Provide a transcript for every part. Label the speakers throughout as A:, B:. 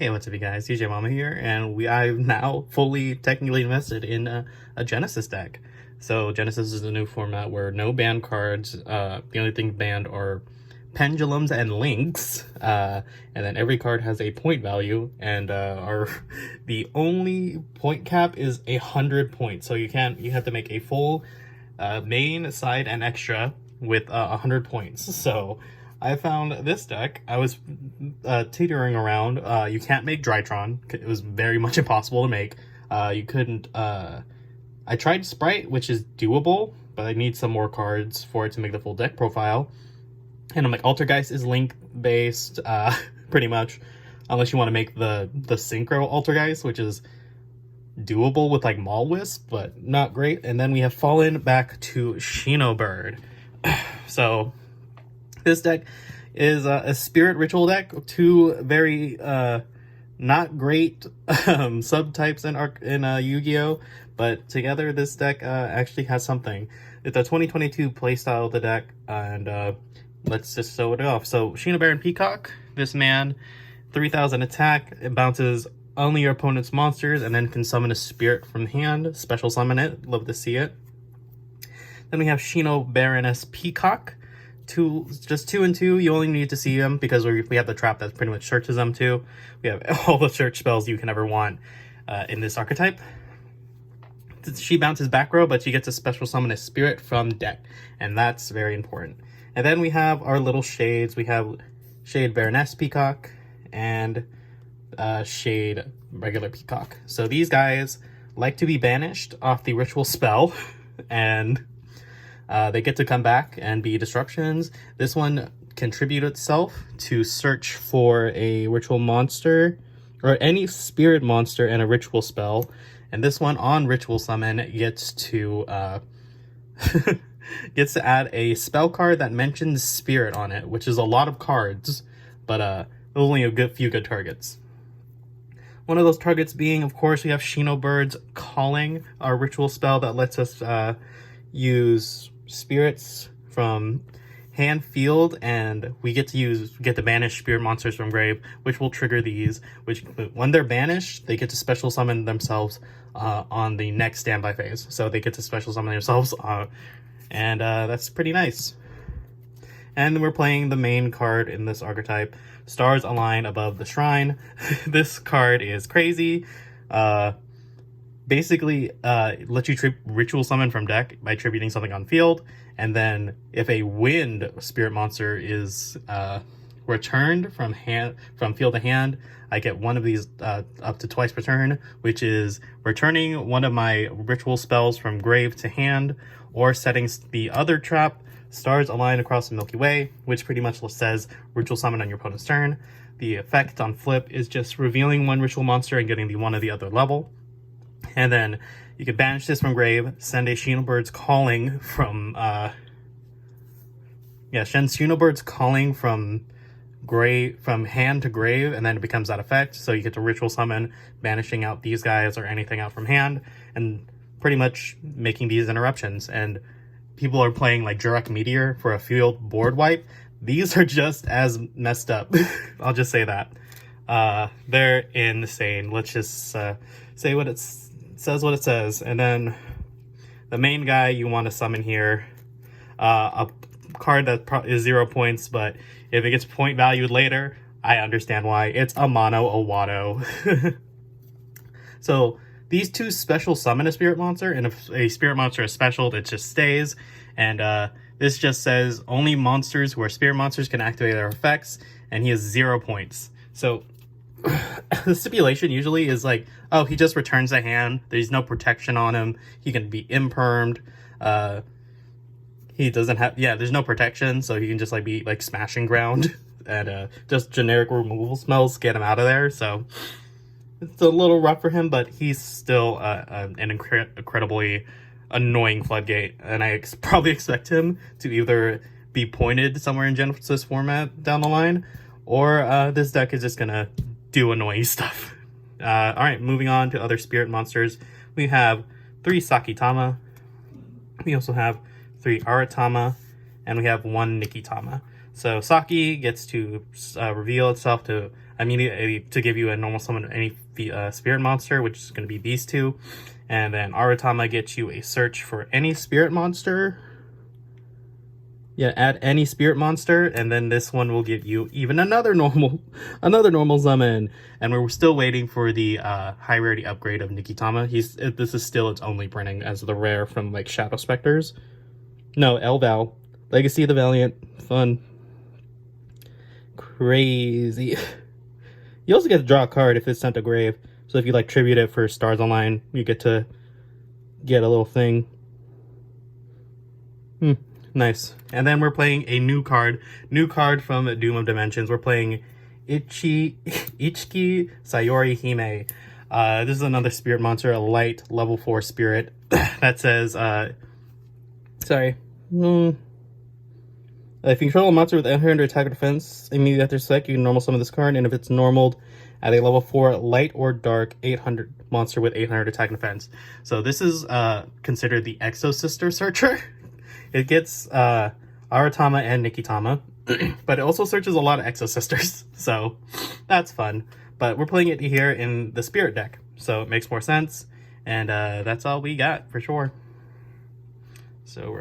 A: Hey, what's up, you guys? DJMama here, and I've now fully technically invested in a GENESYS deck. So GENESYS is a new format where no banned cards. The only thing banned are pendulums and links, and then every card has a point value, and the only point cap is 100 points. So you have to make a full main, side, and extra with 100 points. So I found this deck. I was teetering around. You can't make Drytron. It was very much impossible to make. You couldn't... I tried Sprite, which is doable, but I need some more cards for it to make the full deck profile. And I'm like, Altergeist is link-based, pretty much. Unless you want to make the Synchro Altergeist, which is doable with like Maul Wisp, but not great. And then we have fallen back to Shinobird. So this deck is a Spirit Ritual deck, two very not great subtypes in Yu-Gi-Oh! But together this deck actually has something. It's a 2022 playstyle of the deck, and let's just show it off. So Shinobird and Peacock, this man, 3000 attack, it bounces only your opponent's monsters, and then can summon a spirit from hand, special summon it, love to see it. Then we have Shinobird Peacock. Just 2 and 2. You only need to see them because we have the trap that pretty much searches them too. We have all the search spells you can ever want in this archetype. She bounces back row, but she gets a special summon a spirit from deck, and that's very important. And then we have our little shades. We have Shade Baroness Peacock and Shade regular Peacock. So these guys like to be banished off the ritual spell, and they get to come back and be disruptions. This one contribute itself to search for a ritual monster or any spirit monster and a ritual spell. And this one on ritual summon gets to add a spell card that mentions spirit on it, which is a lot of cards, but only a few good targets. One of those targets being, of course, we have Shinobird's Calling, our ritual spell that lets us use spirits from hand field, and we get to banish spirit monsters from grave, which will trigger these, which when they're banished, they get to special summon themselves on the next standby phase. So they get to special summon themselves, and that's pretty nice. And we're playing the main card in this archetype, Stars Align Above the Shrine. This card is crazy. Basically, lets you ritual summon from deck by tributing something on field, and then if a wind spirit monster is returned from field to hand, I get one of these up to twice per turn, which is returning one of my ritual spells from grave to hand, or setting the other trap, Stars Align Across the Milky Way, which pretty much says ritual summon on your opponent's turn. The effect on flip is just revealing one ritual monster and getting the one of the other level. And then you can banish this from grave, send a Shinobird's Calling from send Shinobird's Calling from hand to grave, and then it becomes that effect. So you get to ritual summon, banishing out these guys or anything out from hand, and pretty much making these interruptions. And people are playing like Jurek Meteor for a field board wipe. These are just as messed up. I'll just say that. They're insane. Let's just say what it says what it says. And then the main guy you want to summon here, a card that is 0 points, but if it gets point valued later, I understand why. It's a mono Awato. So these two special summon a spirit monster, and if a spirit monster is special, it just stays. And this just says only monsters who are spirit monsters can activate their effects, and he has 0 points. So the stipulation usually is like, oh, he just returns a hand. There's no protection on him. He can be impermed. He doesn't have, there's no protection, so he can just like be like smashing ground and just generic removal spells get him out of there. So it's a little rough for him, but he's still an incredibly annoying floodgate, and I probably expect him to either be pointed somewhere in Genesis format down the line, or this deck is just gonna do annoying stuff. Alright, moving on to other spirit monsters. We have 3 Sakitama. We also have 3 Aratama, and we have 1 Nikitama. So Saki gets to reveal itself to immediately to give you a normal summon any spirit monster, which is going to be these two. And then Aratama gets you a search for any spirit monster. Yeah, add any spirit monster, and then this one will give you even another normal summon. And we're still waiting for the high rarity upgrade of Nikitama. This is still its only printing as the rare from like Shadow Specters. No, Elval, Legacy of the Valiant, fun, crazy. You also get to draw a card if it's sent to grave. So if you like tribute it for Stars Online, you get to get a little thing. Nice. And then we're playing a new card from Doom of Dimensions. We're playing Ichiki Sayori Hime. This is another spirit monster, a light level 4 spirit that says, if you control a monster with 800 attack or defense, immediately after select, you can normal summon this card, and if it's normaled at a level 4 light or dark 800 monster with 800 attack and defense. So this is considered the Exo Sister Searcher. It gets Aratama and Nikitama, but it also searches a lot of Exo Sisters, so that's fun. But we're playing it here in the Spirit deck, so it makes more sense, and that's all we got for sure. So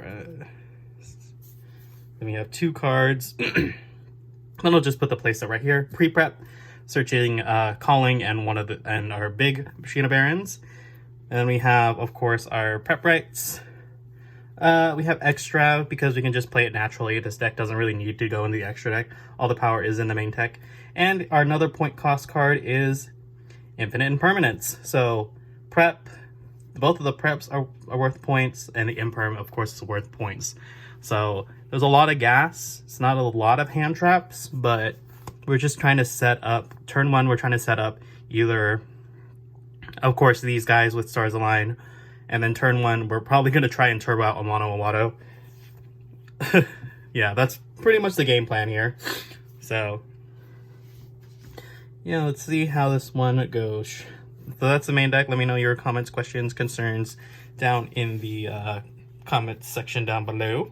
A: then we have 2 cards. Then I'll just put the playset right here. Pre-prep, searching Calling and our big Shinobarons. And then we have, of course, our prep rights. We have extra because we can just play it naturally. This deck doesn't really need to go in the extra deck. All the power is in the main deck. And our another point cost card is Infinite Impermanence. So prep, both of the preps are worth points, and the imperm, of course, is worth points. So there's a lot of gas. It's not a lot of hand traps, but we're just trying to set up, turn 1, we're trying to set up either, of course, these guys with Stars Align. And then turn 1, we're probably going to try and turbo out Amano Awato. Yeah, that's pretty much the game plan here. So, yeah, let's see how this one goes. So that's the main deck. Let me know your comments, questions, concerns down in the comments section down below.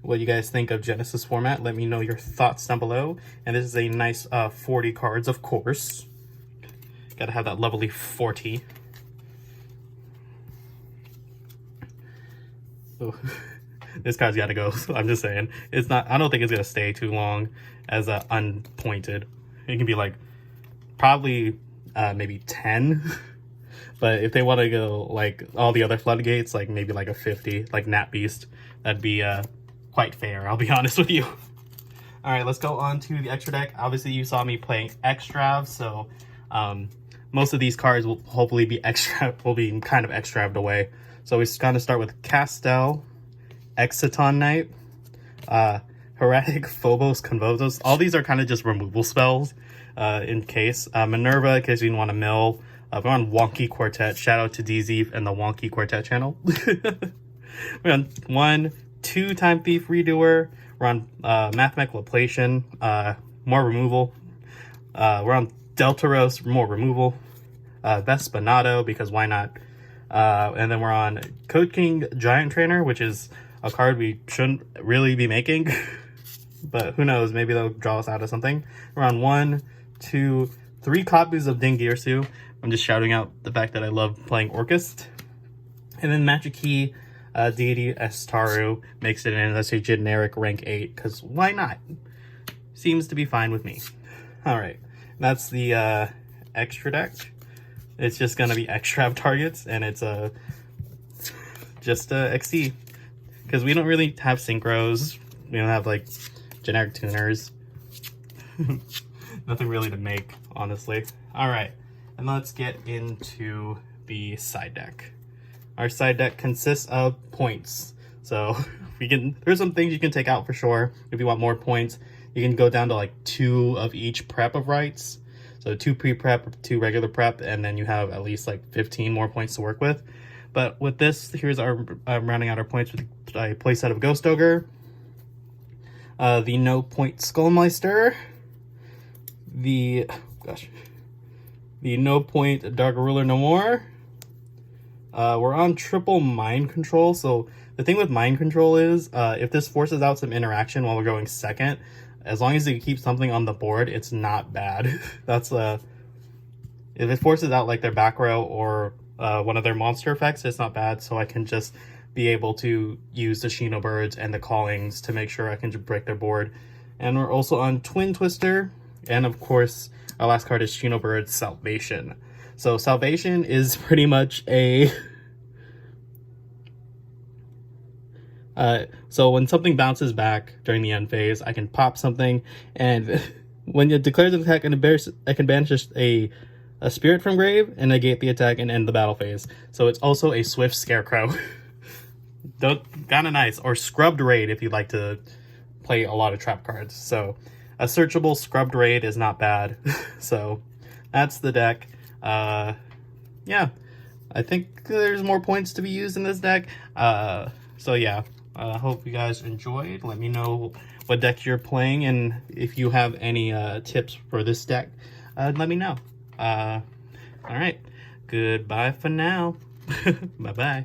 A: What you guys think of Genesis format. Let me know your thoughts down below. And this is a nice 40 cards, of course. Gotta have that lovely 40. This card's got to go. I'm just saying, it's not. I don't think it's gonna stay too long as unpointed. It can be like probably maybe 10, but if they want to go like all the other floodgates, like maybe like a 50, like Nat Beast, that'd be quite fair. I'll be honest with you. All right, let's go on to the extra deck. Obviously, you saw me playing extra, so most of these cards will hopefully be kind of extraved away. So we're going to start with Castel, Exciton Knight, Heretic, Phobos, Convozos. All these are kind of just removal spells in case. Minerva, in case you want to mill. We're on Wonky Quartet. Shout out to DZ and the Wonky Quartet channel. We're on 1, 2 Time Thief Redoer. We're on Mathematical Ablation, more removal. We're on Deltaros, more removal. Vespinato, because why not? And then we're on Code King Giant Trainer, which is a card we shouldn't really be making. But who knows, maybe they'll draw us out of something. We're on 1, 2, 3 copies of Dingirsu. I'm just shouting out the fact that I love playing Orcust. And then Magic Key, Deity Estaru makes it in as a generic rank 8, because why not? Seems to be fine with me. Alright, that's the extra deck. It's just going to be extra targets, and it's just XC. Because we don't really have synchros. We don't have, like, generic tuners. Nothing really to make, honestly. Alright, and let's get into the side deck. Our side deck consists of points. So, there's some things you can take out for sure. If you want more points, you can go down to, like, 2 of each prep of rights. So 2 pre-prep, 2 regular prep, and then you have at least like 15 more points to work with. But with this, here's our rounding out our points with a playset of Ghost Ogre, the No Point Skullmeister, the No Point Dark Ruler No More. We're on triple Mind Control. So the thing with Mind Control is if this forces out some interaction while we're going second, As long as you keep something on the board, it's not bad. That's if it forces out like their back row or one of their monster effects, it's not bad. So I can just be able to use the Shinobirds and the Callings to make sure I can just break their board. And we're also on Twin Twister, and of course our last card is Shinobird Salvation. So Salvation is pretty much a so when something bounces back during the end phase, I can pop something, and when it declares an attack, I can banish a spirit from grave and negate the attack and end the battle phase. So it's also a swift scarecrow. Kinda nice. Or scrubbed raid if you'd like to play a lot of trap cards. So a searchable scrubbed raid is not bad. So that's the deck. Yeah, I think there's more points to be used in this deck. So yeah, I hope you guys enjoyed. Let me know what deck you're playing, and if you have any tips for this deck, let me know. All right, goodbye for now. Bye-bye.